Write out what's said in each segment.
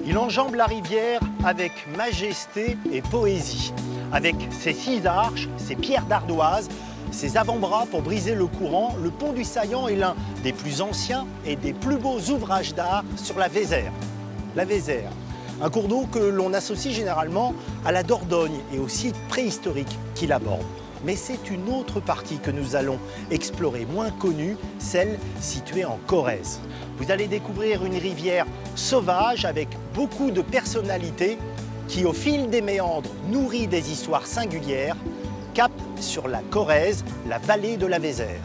Il enjambe la rivière avec majesté et poésie, avec ses 6 arches, ses pierres d'ardoise, ses avant-bras pour briser le courant. Le pont du Saillant est l'un des plus anciens et des plus beaux ouvrages d'art sur la Vézère. La Vézère, un cours d'eau que l'on associe généralement à la Dordogne et aux sites préhistoriques qu'il aborde. Mais c'est une autre partie que nous allons explorer, moins connue, celle située en Corrèze. Vous allez découvrir une rivière sauvage avec beaucoup de personnalités qui, au fil des méandres, nourrit des histoires singulières, cap sur la Corrèze, la vallée de la Vézère.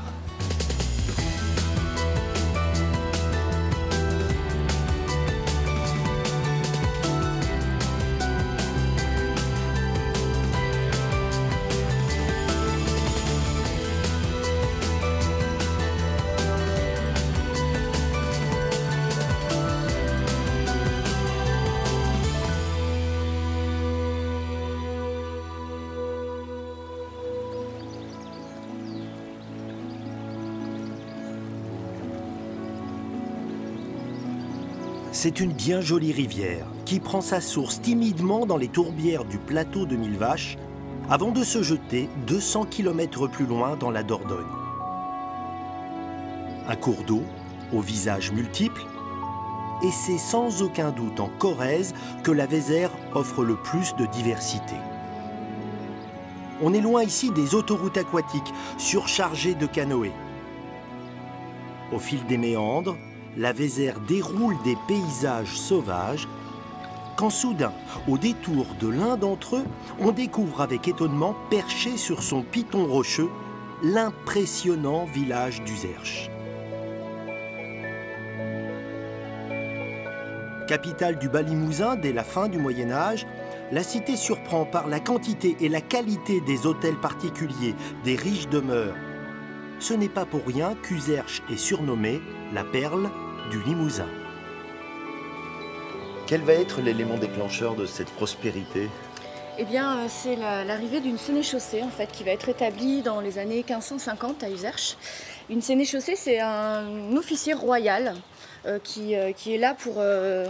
C'est une bien jolie rivière qui prend sa source timidement dans les tourbières du plateau de Millevaches avant de se jeter 200 km plus loin dans la Dordogne. Un cours d'eau au visage multiple, et c'est sans aucun doute en Corrèze que la Vézère offre le plus de diversité. On est loin ici des autoroutes aquatiques surchargées de canoës. Au fil des méandres, la Vézère déroule des paysages sauvages, quand soudain, au détour de l'un d'entre eux, on découvre avec étonnement, perché sur son piton rocheux, l'impressionnant village d'Uzerche. Capitale du Bas-Limousin dès la fin du Moyen-Âge, la cité surprend par la quantité et la qualité des hôtels particuliers, des riches demeures. Ce n'est pas pour rien qu'Uzerche est surnommée la perle du Limousin. Quel va être l'élément déclencheur de cette prospérité ? Eh bien, c'est l'arrivée d'une sénéchaussée en fait, qui va être établie dans les années 1550 à Uzerche. Une sénéchaussée, c'est un officier royal qui est là pour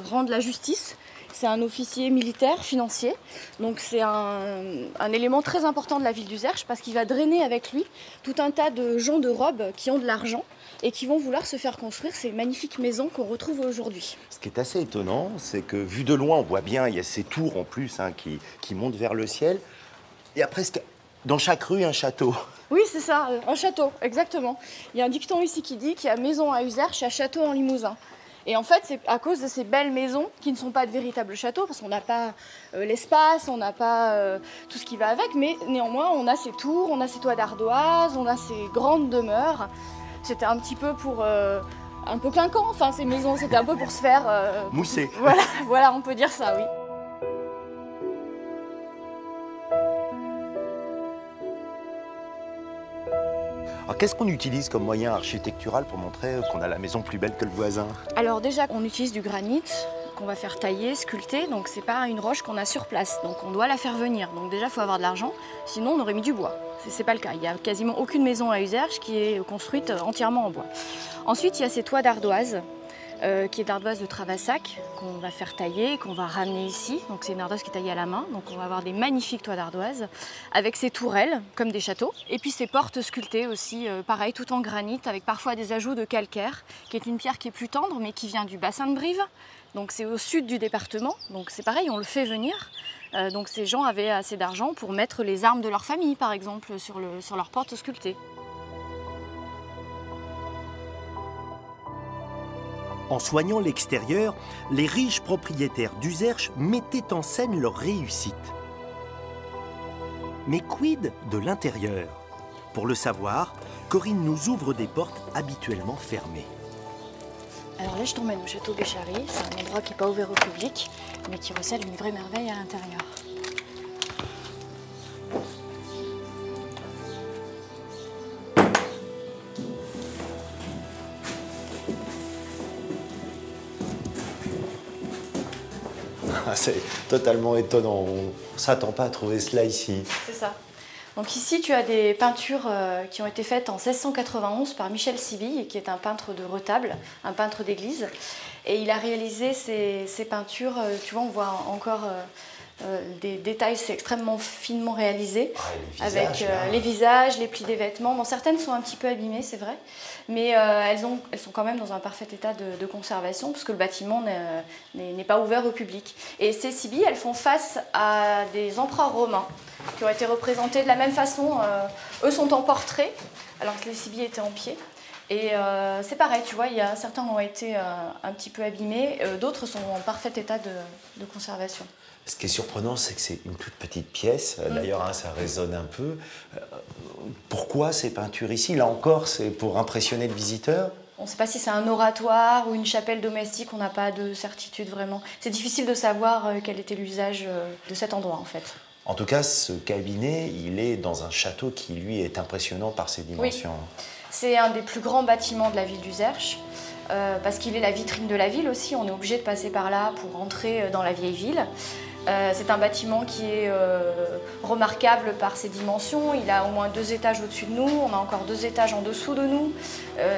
rendre la justice. C'est un officier militaire, financier. Donc c'est un élément très important de la ville d'Uzerche parce qu'il va drainer avec lui tout un tas de gens de robe qui ont de l'argent et qui vont vouloir se faire construire ces magnifiques maisons qu'on retrouve aujourd'hui. Ce qui est assez étonnant, c'est que vu de loin, on voit bien, il y a ces tours en plus qui montent vers le ciel. Il y a presque dans chaque rue un château. Oui, c'est ça, un château, exactement. Il y a un dicton ici qui dit qu'il y a maison à Uzerche, il y a château en Limousin. Et en fait, c'est à cause de ces belles maisons qui ne sont pas de véritables châteaux, parce qu'on n'a pas l'espace, on n'a pas tout ce qui va avec, mais néanmoins, on a ces tours, on a ces toits d'ardoise, on a ces grandes demeures. C'était un petit peu pour un peu clinquant, enfin ces maisons, c'était un peu pour se faire mousser. Voilà, on peut dire ça, oui. Alors qu'est-ce qu'on utilise comme moyen architectural pour montrer qu'on a la maison plus belle que le voisin? Alors déjà, on utilise du granit qu'on va faire tailler, sculpter, donc c'est pas une roche qu'on a sur place, donc on doit la faire venir. Donc déjà, il faut avoir de l'argent, sinon on aurait mis du bois. C'est pas le cas, il n'y a quasiment aucune maison à Uzerche qui est construite entièrement en bois. Ensuite, il y a ces toits d'ardoise, qui est d'ardoise de Travassac, qu'on va faire tailler, qu'on va ramener ici. Donc c'est une ardoise qui est taillée à la main, donc on va avoir des magnifiques toits d'ardoise, avec ces tourelles, comme des châteaux. Et puis ces portes sculptées aussi, pareil, tout en granit, avec parfois des ajouts de calcaire, qui est une pierre qui est plus tendre, mais qui vient du bassin de Brive. Donc c'est au sud du département, donc c'est pareil, on le fait venir. Donc ces gens avaient assez d'argent pour mettre les armes de leur famille, par exemple, sur leurs portes sculptées. En soignant l'extérieur, les riches propriétaires d'Uzerche mettaient en scène leur réussite. Mais quid de l'intérieur? Pour le savoir, Corinne nous ouvre des portes habituellement fermées. Alors là, je t'emmène au château Béchary. C'est un endroit qui n'est pas ouvert au public, mais qui recèle une vraie merveille à l'intérieur. C'est totalement étonnant, on ne s'attend pas à trouver cela ici. C'est ça. Donc ici, tu as des peintures qui ont été faites en 1691 par Michel Sibille, qui est un peintre de retable, un peintre d'église. Et il a réalisé ces peintures, tu vois, on voit encore des détails, c'est extrêmement finement réalisé, avec les visages, les plis des vêtements. Bon, certaines sont un petit peu abîmées, c'est vrai, mais elles sont quand même dans un parfait état de conservation, parce que le bâtiment n'est pas ouvert au public. Et ces Sibille, elles font face à des empereurs romains, qui ont été représentés de la même façon. Eux sont en portrait, alors que les Sibille étaient en pied. Et c'est pareil, tu vois, certains ont été un petit peu abîmés, d'autres sont en parfait état de conservation. Ce qui est surprenant, c'est que c'est une toute petite pièce. D'ailleurs, hein, ça résonne un peu. Pourquoi ces peintures ici? Là encore, c'est pour impressionner le visiteur? On ne sait pas si c'est un oratoire ou une chapelle domestique, on n'a pas de certitude vraiment. C'est difficile de savoir quel était l'usage de cet endroit en fait. En tout cas, ce cabinet, il est dans un château qui, lui, est impressionnant par ses dimensions. Oui. C'est un des plus grands bâtiments de la ville d'Uzerche, parce qu'il est la vitrine de la ville aussi. On est obligé de passer par là pour entrer dans la vieille ville. C'est un bâtiment qui est remarquable par ses dimensions. Il a au moins 2 étages au-dessus de nous, on a encore 2 étages en dessous de nous.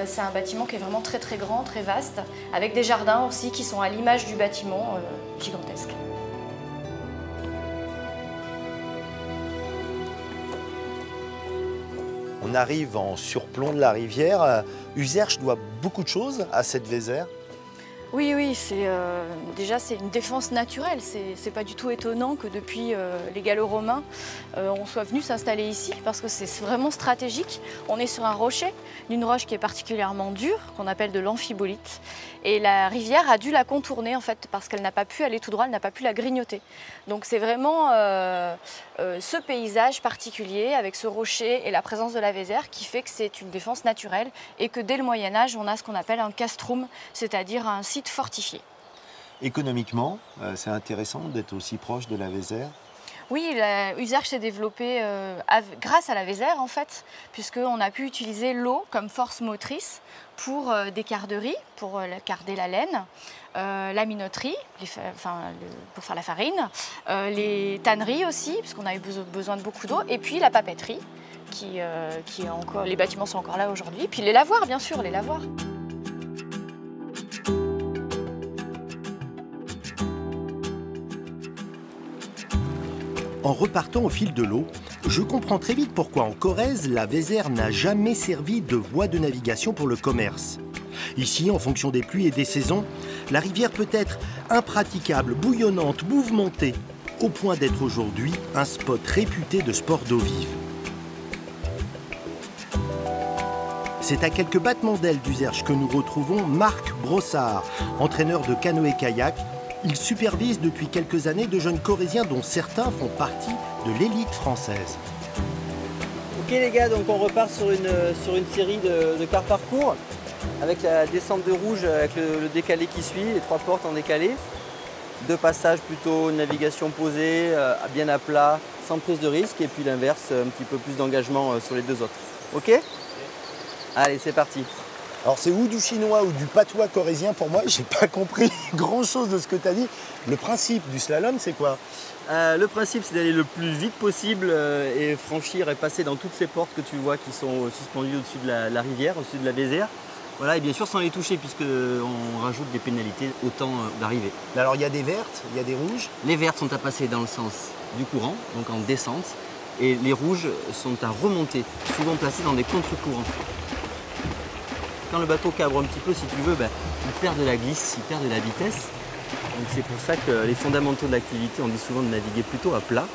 C'est un bâtiment qui est vraiment très très grand, très vaste, avec des jardins aussi qui sont à l'image du bâtiment gigantesque. On arrive en surplomb de la rivière. Uzerche doit beaucoup de choses à cette Vézère. Oui, déjà c'est une défense naturelle. C'est pas du tout étonnant que depuis les Gallo-Romains, on soit venu s'installer ici parce que c'est vraiment stratégique. On est sur un rocher, d'une roche qui est particulièrement dure, qu'on appelle de l'amphibolite. Et la rivière a dû la contourner en fait parce qu'elle n'a pas pu aller tout droit, elle n'a pas pu la grignoter. Donc c'est vraiment ce paysage particulier avec ce rocher et la présence de la Vézère qui fait que c'est une défense naturelle et que dès le Moyen-Âge, on a ce qu'on appelle un castrum, c'est-à-dire un site fortifié. Économiquement, c'est intéressant d'être aussi proche de la Vézère. Oui, Uzerche s'est développée grâce à la Vézère en fait, puisqu'on a pu utiliser l'eau comme force motrice pour des carderies, pour carder la laine, la minoterie, pour faire la farine, les tanneries aussi, puisqu'on a eu besoin de beaucoup d'eau, et puis la papeterie, qui est encore, les bâtiments sont encore là aujourd'hui, puis les lavoirs bien sûr, les lavoirs. En repartant au fil de l'eau, je comprends très vite pourquoi en Corrèze, la Vézère n'a jamais servi de voie de navigation pour le commerce. Ici, en fonction des pluies et des saisons, la rivière peut être impraticable, bouillonnante, mouvementée, au point d'être aujourd'hui un spot réputé de sport d'eau vive. C'est à quelques battements d'ailes d'Uzerche que nous retrouvons Marc Brossard, entraîneur de canoë-kayak. Il supervise depuis quelques années de jeunes Corréziens dont certains font partie de l'élite française. Ok les gars, donc on repart sur une série de quarts parcours avec la descente de rouge avec le décalé qui suit, les 3 portes en décalé. 2 passages plutôt navigation posée, bien à plat, sans prise de risque, et puis l'inverse, un petit peu plus d'engagement sur les 2 autres. Ok? Allez, c'est parti. Alors c'est ou du chinois ou du patois corrézien pour moi, j'ai pas compris grand chose de ce que tu as dit. Le principe du slalom, c'est quoi? Le principe, c'est d'aller le plus vite possible et franchir et passer dans toutes ces portes que tu vois qui sont suspendues au-dessus de la rivière, au-dessus de la Vézère. Voilà, et bien sûr sans les toucher puisqu'on rajoute des pénalités au temps d'arrivée. Alors il y a des vertes, il y a des rouges. Les vertes sont à passer dans le sens du courant, donc en descente, et les rouges sont à remonter, souvent placées dans des contre-courants. Quand le bateau cabre un petit peu, si tu veux, il perd de la glisse, il perd de la vitesse. Donc c'est pour ça que les fondamentaux de l'activité, on dit souvent de naviguer plutôt à plat.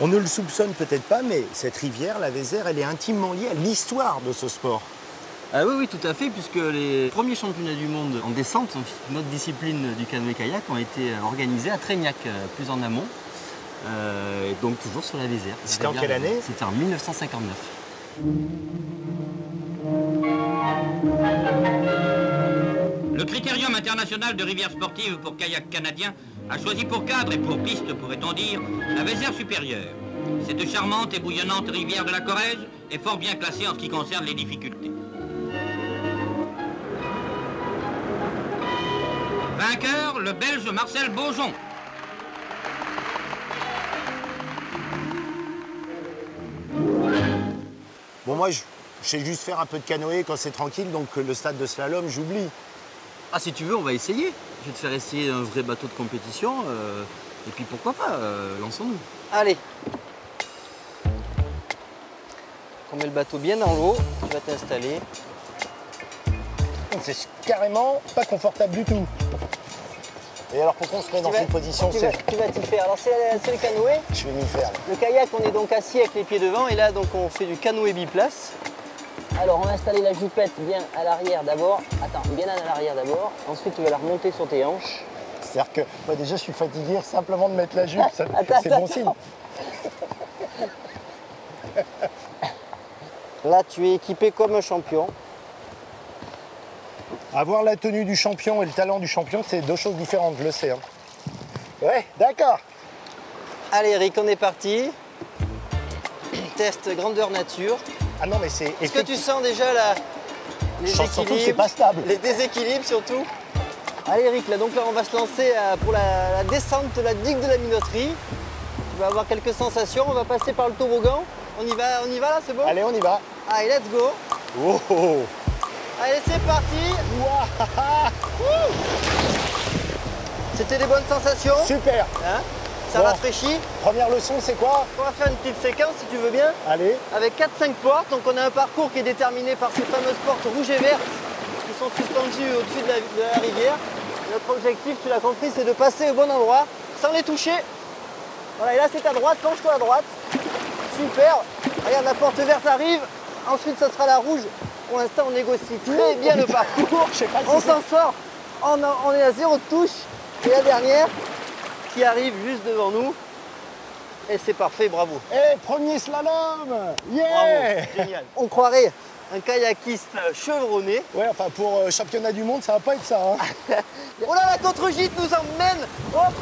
On ne le soupçonne peut-être pas, mais cette rivière, la Vézère, elle est intimement liée à l'histoire de ce sport. Ah oui, tout à fait, puisque les premiers championnats du monde en descente, notre discipline du canoë-kayak, ont été organisés à Trégnac, plus en amont, et donc toujours sur la Vézère. C'était en quelle année? C'était en 1959. Le Critérium international de rivières sportives pour kayak canadien a choisi pour cadre et pour piste, pourrait-on dire, la Vézère supérieure. Cette charmante et bouillonnante rivière de la Corrèze est fort bien classée en ce qui concerne les difficultés. Vainqueur, le Belge Marcel Beaujon. Bon, moi, je sais juste faire un peu de canoë quand c'est tranquille, donc le stade de slalom, j'oublie. Ah, si tu veux, on va essayer. Je vais te faire essayer un vrai bateau de compétition. Et puis pourquoi pas, lançons-nous. Allez. On met le bateau bien dans l'eau. Tu vas t'installer. C'est carrément pas confortable du tout. Et alors pourquoi on se met dans cette position? Tu vas t'y faire. Alors c'est le canoë. Je vais m'y faire. Là. Le kayak, on est donc assis avec les pieds devant. Et là, donc, on fait du canoë biplace. Alors, on va installer la jupette bien à l'arrière d'abord. Attends, bien à l'arrière d'abord. Ensuite, tu vas la remonter sur tes hanches. C'est-à-dire que moi, déjà, je suis fatigué simplement de mettre la jupe. C'est bon signe. Là, tu es équipé comme un champion. Avoir la tenue du champion et le talent du champion, c'est deux choses différentes, je le sais. Hein. Ouais, d'accord. Allez, Eric, on est parti. Test grandeur nature. Ah non, mais c'est... Est-ce que tu sens déjà les surtout équilibres, c'est pas stable. les déséquilibres surtout? Allez, Eric, là, donc là, on va se lancer pour la descente de la digue de la Minoterie. Tu vas avoir quelques sensations. On va passer par le toboggan. On y va là, c'est bon? Allez, on y va. Allez, let's go. Oh, oh, oh. Allez, c'est parti. C'était des bonnes sensations? Super. Hein, ça Bon. rafraîchit. Première leçon, c'est quoi? On va faire une petite séquence si tu veux bien. Allez. Avec 4-5 portes, donc on a un parcours qui est déterminé par ces fameuses portes rouges et vertes qui sont suspendues au-dessus de la rivière. Notre objectif, tu l'as compris, c'est de passer au bon endroit sans les toucher. Voilà, et là c'est à droite, penche-toi à droite. Super. Regarde, la porte verte arrive. Ensuite, ce sera la rouge. Pour l'instant, on négocie très bien le parcours. Je sais pas si on s'en sort. On est à 0 touche. Et la dernière qui arrive juste devant nous. Et c'est parfait, bravo. Eh, premier slalom. Yeah. Bravo, génial. On croirait un kayakiste chevronné. Ouais, enfin, pour championnat du monde, ça va pas être ça. Hein. Oh là, la contre-gîte nous emmène. Hop.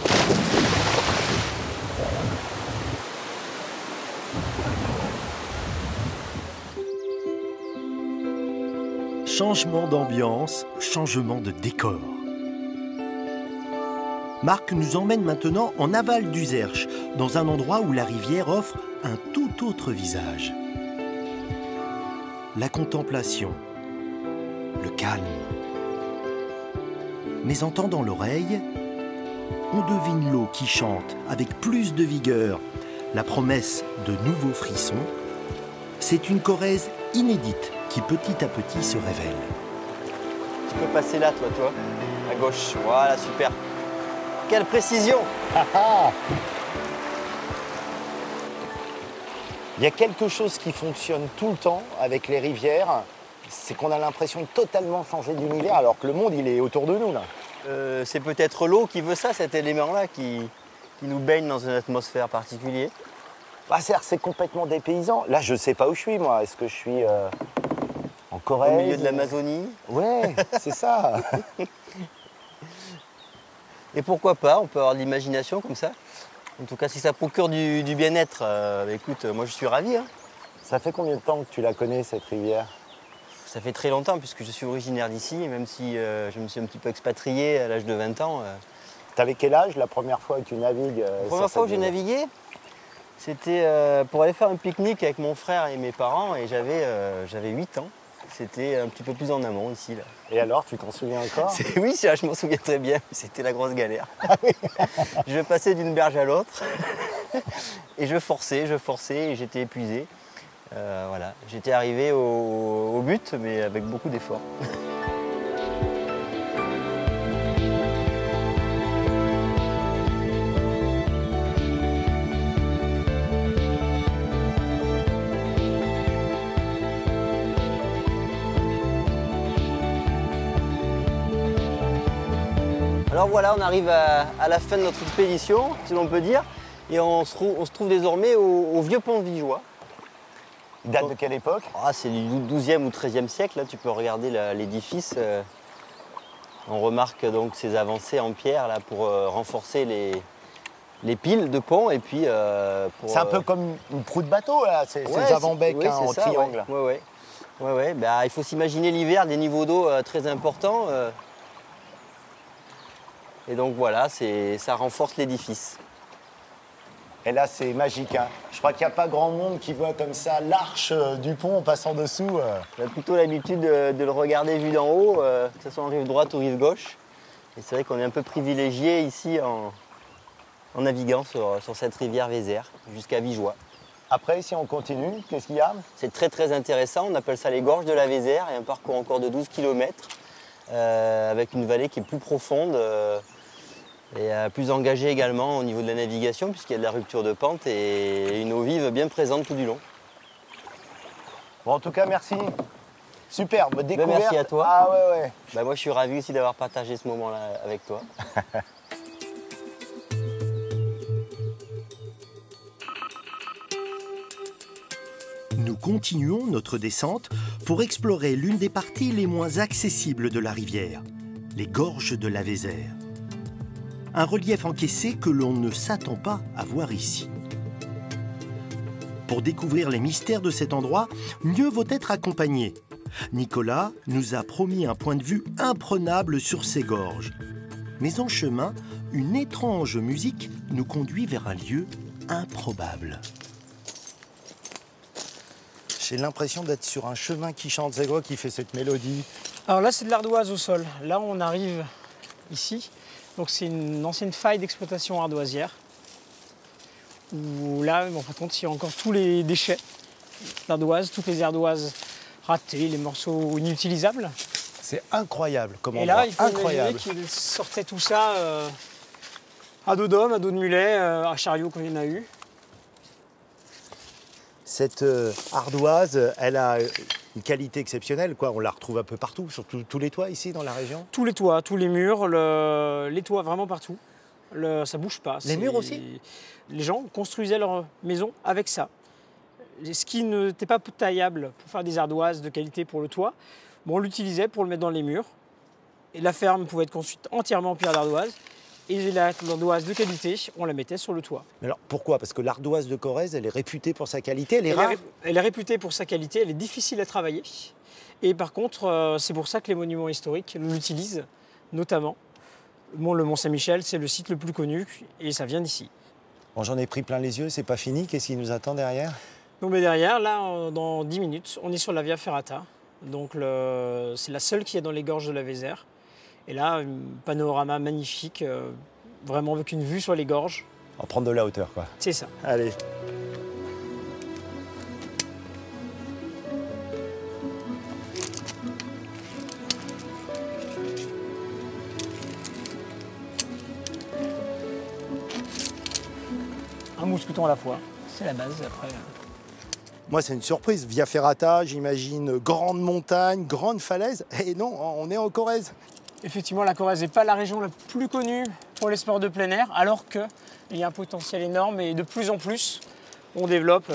Changement d'ambiance, changement de décor. Marc nous emmène maintenant en aval du Zerche, dans un endroit où la rivière offre un tout autre visage. La contemplation, le calme. Mais en tendant l'oreille, on devine l'eau qui chante avec plus de vigueur, la promesse de nouveaux frissons. C'est une Corrèze inédite qui petit à petit se révèle. Tu peux passer là, toi, tu vois, à gauche. Voilà, super. Quelle précision. Il y a quelque chose qui fonctionne tout le temps avec les rivières, c'est qu'on a l'impression de totalement changer d'univers alors que le monde, il est autour de nous, là. C'est peut-être l'eau qui veut ça, cet élément-là, qui nous baigne dans une atmosphère particulière. Ah, c'est complètement dépaysant. Là, je sais pas où je suis, moi. Est-ce que je suis en Corrèze? Au milieu de l'Amazonie. Ouais, c'est ça. Et pourquoi pas, on peut avoir de l'imagination comme ça. En tout cas, si ça procure du bien-être, écoute, moi je suis ravi. Hein. Ça fait combien de temps que tu la connais, cette rivière? Ça fait très longtemps, puisque je suis originaire d'ici, même si je me suis un petit peu expatrié à l'âge de 20 ans. T'avais quel âge la première fois que tu navigues La première fois où j'ai navigué, c'était pour aller faire un pique-nique avec mon frère et mes parents, et j'avais 8 ans. C'était un petit peu plus en amont ici. Là. Et alors, tu t'en souviens encore? Oui, je m'en souviens très bien. C'était la grosse galère. Je passais d'une berge à l'autre et je forçais et j'étais épuisé. Voilà. J'étais arrivé au but, mais avec beaucoup d'efforts. Alors voilà, on arrive à la fin de notre expédition, si l'on peut dire, et on se trouve désormais au vieux pont vigeois. Il date de quelle époque? C'est du 12e ou 13e siècle, là, tu peux regarder l'édifice. On remarque donc ces avancées en pierre là, pour renforcer les piles de pont. Et puis, c'est un peu comme une proue de bateau, là, ces avant-becs en triangle. Ouais. Bah, il faut s'imaginer l'hiver, des niveaux d'eau très importants. Et donc voilà, ça renforce l'édifice. Et là, c'est magique, hein. Je crois qu'il n'y a pas grand monde qui voit comme ça l'arche du pont en passant dessous. On a plutôt l'habitude de le regarder vu d'en haut, que ce soit en rive droite ou rive gauche. Et c'est vrai qu'on est un peu privilégié ici en naviguant sur cette rivière Vézère jusqu'à Vigeois. Après, si on continue, qu'est-ce qu'il y a? C'est très très intéressant, on appelle ça les gorges de la Vézère, et un parcours encore de 12 km avec une vallée qui est plus profonde et plus engagée également au niveau de la navigation puisqu'il y a de la rupture de pente et une eau vive bien présente tout du long. Bon, en tout cas, merci. Superbe découverte. Merci à toi. Ah ouais. Moi je suis ravi aussi d'avoir partagé ce moment-là avec toi. Nous continuons notre descente pour explorer l'une des parties les moins accessibles de la rivière, les gorges de la Vézère. Un relief encaissé que l'on ne s'attend pas à voir ici. Pour découvrir les mystères de cet endroit, mieux vaut être accompagné. Nicolas nous a promis un point de vue imprenable sur ces gorges. Mais en chemin, une étrange musique nous conduit vers un lieu improbable. J'ai l'impression d'être sur un chemin qui chante. C'est quoi qui fait cette mélodie? Alors là, c'est de l'ardoise au sol. Là, on arrive ici. Donc c'est une ancienne faille d'exploitation ardoisière. Où là, en fin de compte, il y a encore tous les déchets d'ardoise, toutes les ardoises ratées, les morceaux inutilisables. C'est incroyable comme Et endroit. là, il faut incroyable. imaginer qu'ils sortaient tout ça à dos d'homme, à dos de mulet, à chariot quand il y en a eu. Cette ardoise, elle a une qualité exceptionnelle, quoi. On la retrouve un peu partout, sur tous les toits ici dans la région. Tous les toits, tous les murs, les toits vraiment partout. Ça bouge pas. Les murs aussi? Les gens construisaient leur maison avec ça. Ce qui n'était pas taillable pour faire des ardoises de qualité pour le toit, on l'utilisait pour le mettre dans les murs. Et la ferme pouvait être construite entièrement en pierre d'ardoise. Et l'ardoise de qualité, on la mettait sur le toit. Mais alors pourquoi? Parce que l'ardoise de Corrèze, elle est réputée pour sa qualité, elle est rare. Elle est réputée pour sa qualité, elle est difficile à travailler. Et par contre, c'est pour ça que les monuments historiques l'utilisent, notamment. Le Mont-Saint-Michel, c'est le site le plus connu et ça vient d'ici. Bon, j'en ai pris plein les yeux, c'est pas fini. Qu'est-ce qui nous attend derrière? Donc, mais derrière, là, dans 10 minutes, on est sur la Via Ferrata. Donc c'est la seule qui est dans les gorges de la Vézère. Et là, un panorama magnifique, vraiment avec une vue sur les gorges. On va prendre de la hauteur, quoi. C'est ça. Allez. Un mousqueton à la fois, c'est la base après. Moi, c'est une surprise. Via Ferrata, j'imagine grande montagne, grande falaise. Et non, on est en Corrèze. Effectivement, la Corrèze n'est pas la région la plus connue pour les sports de plein air, alors qu'il y a un potentiel énorme et de plus en plus, on développe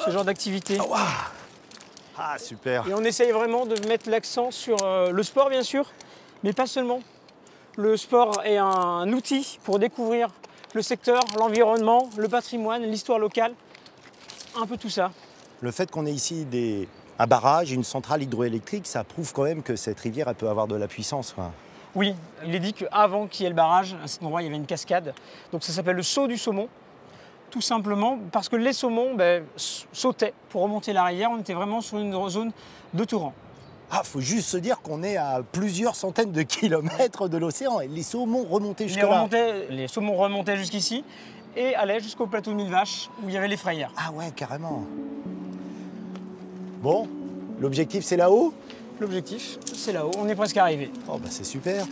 ce genre d'activité. Ah, super. Et on essaye vraiment de mettre l'accent sur le sport, bien sûr, mais pas seulement. Le sport est un outil pour découvrir le secteur, l'environnement, le patrimoine, l'histoire locale, un peu tout ça. Le fait qu'on ait ici un barrage, une centrale hydroélectrique, ça prouve quand même que cette rivière, elle peut avoir de la puissance, quoi. Oui, il est dit qu'avant qu'il y ait le barrage, à cet endroit, il y avait une cascade. Donc ça s'appelle le saut du saumon, tout simplement parce que les saumons sautaient pour remonter la rivière. On était vraiment sur une zone de torrent. Ah, faut juste se dire qu'on est à plusieurs centaines de kilomètres de l'océan et les saumons remontaient jusque-là. Les saumons remontaient jusqu'ici et allaient jusqu'au plateau de Mille Vaches où il y avait les frayères. Ah ouais, carrément. Bon, l'objectif c'est là-haut? L'objectif, c'est là-haut, on est presque arrivé. Oh bah c'est super.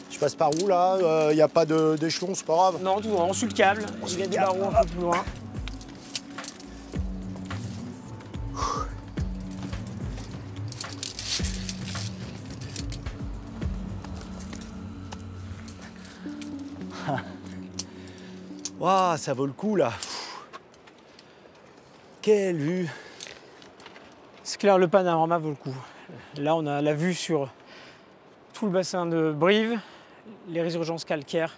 Je passe par où là? Y a pas d'échelon, c'est pas grave. Non, tout droit, on suit le câble, il y a des barreaux un peu plus loin. Waouh, ça vaut le coup là. Quelle vue! C'est clair, le panorama vaut le coup. Là, on a la vue sur tout le bassin de Brive, les résurgences calcaires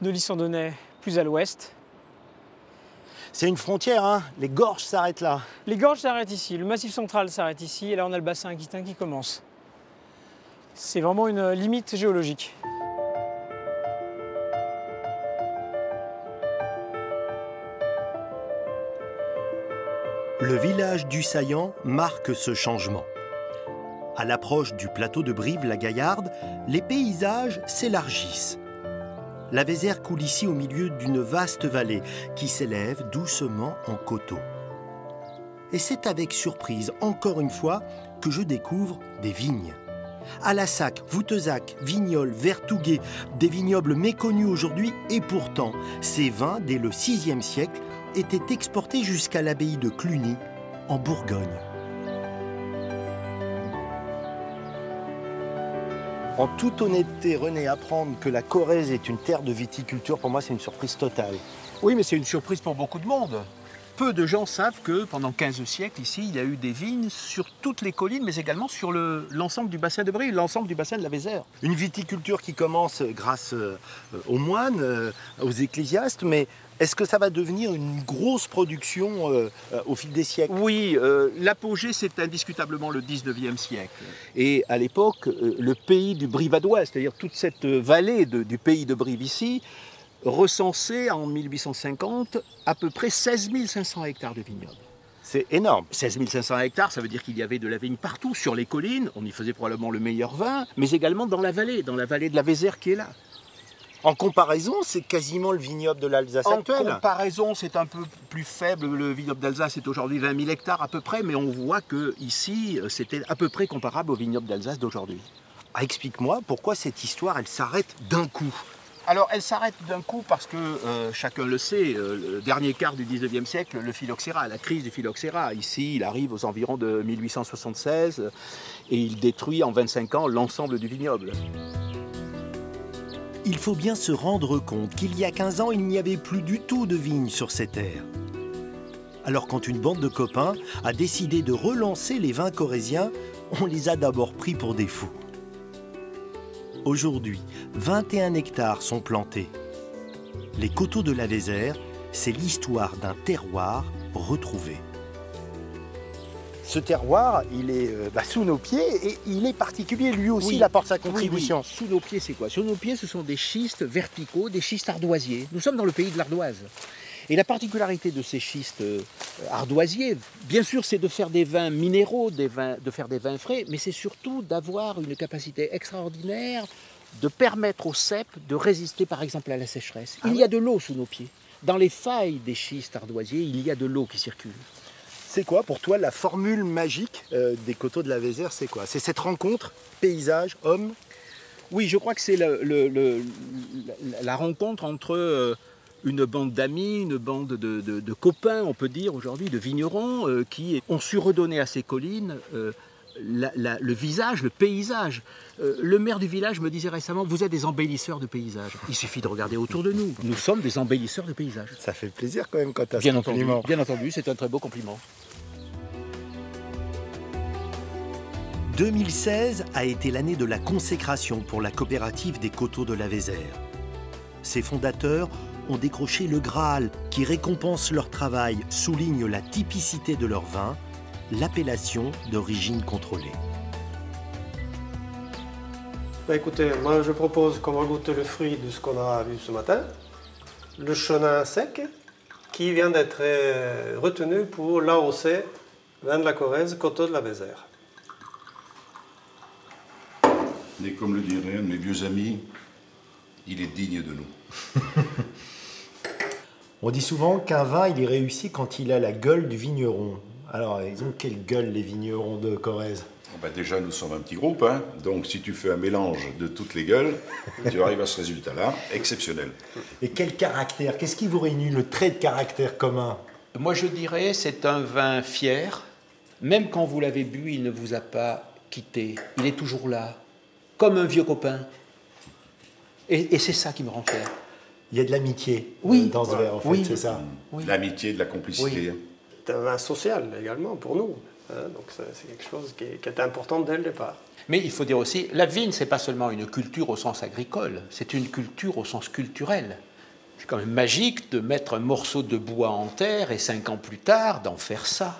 de l'Isle-en-Donay plus à l'ouest. C'est une frontière, hein? Les gorges s'arrêtent là. Les gorges s'arrêtent ici, le massif central s'arrête ici, et là on a le bassin aquitain qui commence. C'est vraiment une limite géologique. Le village du Saillant marque ce changement. À l'approche du plateau de Brive-la-Gaillarde, les paysages s'élargissent. La Vézère coule ici au milieu d'une vaste vallée qui s'élève doucement en coteaux. Et c'est avec surprise, encore une fois, que je découvre des vignes. Alassac, Voutezac, Vignoles, Vertouguet, des vignobles méconnus aujourd'hui et pourtant, ces vins, dès le VIe siècle, étaient exportés jusqu'à l'abbaye de Cluny, en Bourgogne. En toute honnêteté, René, apprendre que la Corrèze est une terre de viticulture, pour moi, c'est une surprise totale. Oui, mais c'est une surprise pour beaucoup de monde. Peu de gens savent que pendant 15 siècles, ici, il y a eu des vignes sur toutes les collines, mais également sur l'ensemble du bassin de Brive, l'ensemble du bassin de la Vézère. Une viticulture qui commence grâce aux moines, aux ecclésiastes, mais est-ce que ça va devenir une grosse production au fil des siècles? Oui, l'apogée, c'est indiscutablement le 19e siècle. Et à l'époque, le pays du Brivadois, c'est-à-dire toute cette vallée du pays de Brive ici, recensait en 1850 à peu près 16 500 hectares de vignobles. C'est énorme. 16 500 hectares, ça veut dire qu'il y avait de la vigne partout, sur les collines, on y faisait probablement le meilleur vin, mais également dans la vallée de la Vézère qui est là. En comparaison, c'est quasiment le vignoble de l'Alsace actuelle. En comparaison, c'est un peu plus faible. Le vignoble d'Alsace est aujourd'hui 20 000 hectares à peu près, mais on voit qu'ici, c'était à peu près comparable au vignoble d'Alsace d'aujourd'hui. Ah, explique-moi pourquoi cette histoire, elle s'arrête d'un coup. Alors, elle s'arrête d'un coup parce que, chacun le sait, le dernier quart du 19e siècle, le phylloxéra, la crise du phylloxéra. Ici, il arrive aux environs de 1876 et il détruit en 25 ans l'ensemble du vignoble. Il faut bien se rendre compte qu'il y a 15 ans, il n'y avait plus du tout de vignes sur ces terres. Alors quand une bande de copains a décidé de relancer les vins corréziens, on les a d'abord pris pour des fous. Aujourd'hui, 21 hectares sont plantés. Les coteaux de la Vézère, c'est l'histoire d'un terroir retrouvé. Ce terroir, il est sous nos pieds et il est particulier. Lui aussi, Oui. il apporte sa contribution. Oui. Sous nos pieds, c'est quoi? Sous nos pieds, ce sont des schistes verticaux, des schistes ardoisiers. Nous sommes dans le pays de l'ardoise. Et la particularité de ces schistes ardoisiers, bien sûr, c'est de faire des vins minéraux, de faire des vins frais, mais c'est surtout d'avoir une capacité extraordinaire de permettre au cep de résister, par exemple, à la sécheresse. Il y a de l'eau sous nos pieds. Dans les failles des schistes ardoisiers, il y a de l'eau qui circule. C'est quoi pour toi la formule magique des coteaux de la Vézère? C'est quoi? C'est cette rencontre paysage, homme? Oui, je crois que c'est la rencontre entre une bande d'amis, une bande de copains, on peut dire aujourd'hui, de vignerons, qui ont su redonner à ces collines le visage, le paysage. Le maire du village me disait récemment, vous êtes des embellisseurs de paysages. Il suffit de regarder autour de nous. Nous sommes des embellisseurs de paysages. Ça fait plaisir quand même quand tu as Bien ce entendu, compliment. bien entendu, c'est un très beau compliment. 2016 a été l'année de la consécration pour la coopérative des coteaux de la Vézère. Ses fondateurs ont décroché le Graal qui récompense leur travail, souligne la typicité de leur vin, l'appellation d'origine contrôlée. Écoutez, moi je propose qu'on va goûter le fruit de ce qu'on a vu ce matin, le chenin sec, qui vient d'être retenu pour l'AOC, vin de la Corrèze, coteaux de la Vézère. Et comme le dirait un de mes vieux amis, il est digne de nous. On dit souvent qu'un vin, il est réussi quand il a la gueule du vigneron. Alors, ils ont quelle gueule, les vignerons de Corrèze? Déjà, nous sommes un petit groupe, hein, donc si tu fais un mélange de toutes les gueules, tu arrives à ce résultat-là, exceptionnel. Et quel caractère? Qu'est-ce qui vous réunit, le trait de caractère commun? Moi je dirais c'est un vin fier. Même quand vous l'avez bu, il ne vous a pas quitté. Il est toujours là, comme un vieux copain. Et c'est ça qui me rend fier. Il y a de l'amitié dans ce verre, en fait, c'est ça. Oui. L'amitié, de la complicité. Oui. C'est un vin social également pour nous, hein, donc c'est quelque chose qui est important dès le départ. Mais il faut dire aussi, la vigne, c'est pas seulement une culture au sens agricole, c'est une culture au sens culturel. C'est quand même magique de mettre un morceau de bois en terre et 5 ans plus tard, d'en faire ça.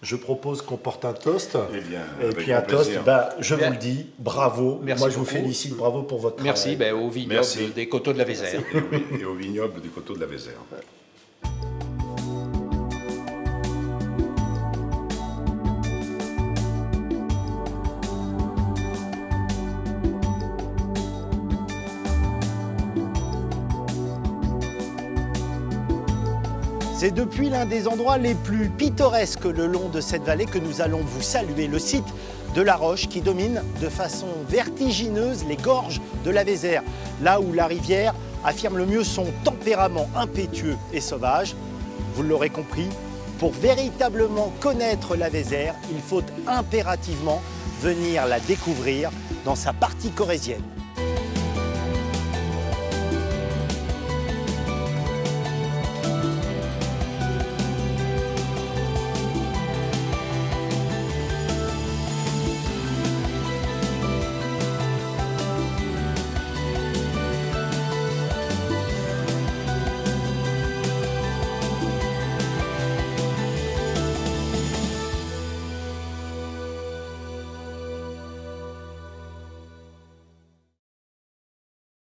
Je propose qu'on porte un toast. Eh bien, et avec puis un grand toast, plaisir. je vous le dis, bravo. Merci Moi, je vous beaucoup. félicite, bravo pour votre Merci travail. au vignoble des coteaux de la Vézère. Et au vignoble du coteau de la Vézère. C'est depuis l'un des endroits les plus pittoresques le long de cette vallée que nous allons vous saluer, le site de la Roche qui domine de façon vertigineuse les gorges de la Vézère, là où la rivière affirme le mieux son tempérament impétueux et sauvage. Vous l'aurez compris, pour véritablement connaître la Vézère, il faut impérativement venir la découvrir dans sa partie corrézienne.